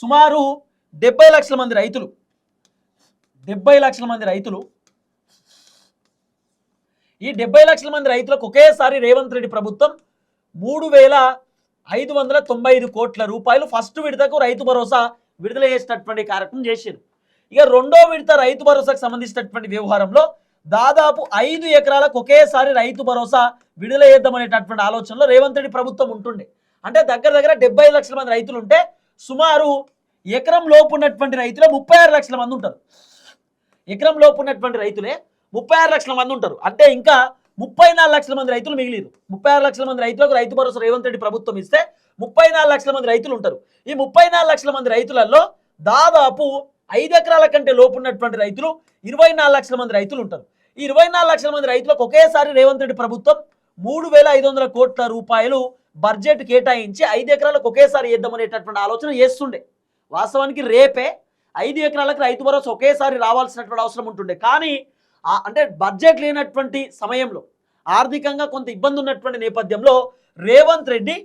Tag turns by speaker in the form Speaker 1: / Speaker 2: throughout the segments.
Speaker 1: సుమారు 70 లక్షల మంది రైతులు 70 లక్షల మంది రైతులు ఈ 70 లక్షల మంది రైతులకు ఒకేసారి రేవంత్ రెడ్డి ప్రభుత్వం 3,595 కోట్ల రూపాయలు ఫస్ట్ విడతకు రైతు భరోసా విడుదల చేసేటటువంటి కార్యక్రమం చేశారు. ఇక రెండో విడత రైతు భరోసాకు సంబంధించినటువంటి వ్యవహారంలో దాదాపు 5 ఎకరాలకు ఒకేసారి రైతు భరోసా విడుదల చేద్దామనేటటువంటి ఆలోచనలో రేవంత్ రెడ్డి ప్రభుత్వం ఉంటుండే. అంటే దగ్గర 75 లక్షల మంది రైతులు ఉంటే సుమారు ఎకరం లోపు ఉన్నటువంటి రైతులే 36 లక్షల మంది ఉంటారు. ఎకరం లోపు ఉన్నటువంటి రైతులే 36 లక్షల మంది ఉంటారు. అంటే ఇంకా 34 లక్షల మంది రైతులు మిగిలిరు. 36 లక్షల మంది రైతులకు రైతు భరోసా రేవంత్ రెడ్డి ప్రభుత్వం ఇస్తే 34 లక్షల మంది రైతులు ఉంటారు. ఈ 34 లక్షల మంది రైతులలో దాదాపు 5 ఎకరాల కంటే లోపు ఉన్నటువంటి రైతులు 24 లక్షల మంది రైతులు ఉంటారు. ఈ 24 లక్షల మంది రైతులకు ఒకేసారి రేవంత్ రెడ్డి ప్రభుత్వం 3,500 కోట్ల రూపాయలు బడ్జెట్ కేటాయించి 5 ఎకరాలకు ఒకేసారి వేద్దామనేటటువంటి ఆలోచన చేస్తుండే. వాస్తవానికి రేపే 5 ఎకరాలకు రైతు భరోసా ఒకేసారి రావాల్సినటువంటి అవసరం ఉంటుండే. కానీ అంటే బడ్జెట్ లేనటువంటి సమయంలో ఆర్థికంగా కొంత ఇబ్బంది ఉన్నటువంటి నేపథ్యంలో రేవంత్ రెడ్డి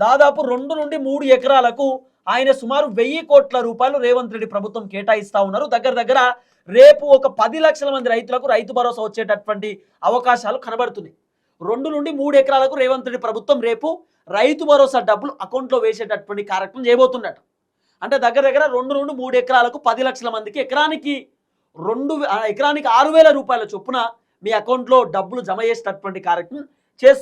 Speaker 1: దాదాపు 2 నుండి 3 ఎకరాలకు ఆయన సుమారు 1000 కోట్ల రూపాయలు రేవంత్ రెడ్డి ప్రభుత్వం కేటాయిస్తా ఉన్నారు. దగ్గర రేపు ఒక 10 లక్షల మంది రైతులకు రైతు భరోసా వచ్చేటటువంటి అవకాశాలు కనబడుతున్నాయి. 2 నుండి 3 ఎకరాలకు రేవంత్ రెడ్డి ప్రభుత్వం రేపు రైతు భరోసా డబ్బులు అకౌంట్లో వేసేటటువంటి కార్యక్రమం చేయబోతున్నట్టు. అంటే దగ్గర 2 నుండి 3 ఎకరాలకు 10 లక్షల మందికి ఎకరానికి 6,000 రూపాయల చొప్పున మీ అకౌంట్లో డబ్బులు జమ చేసేటటువంటి కార్యక్రమం చేస్తారు.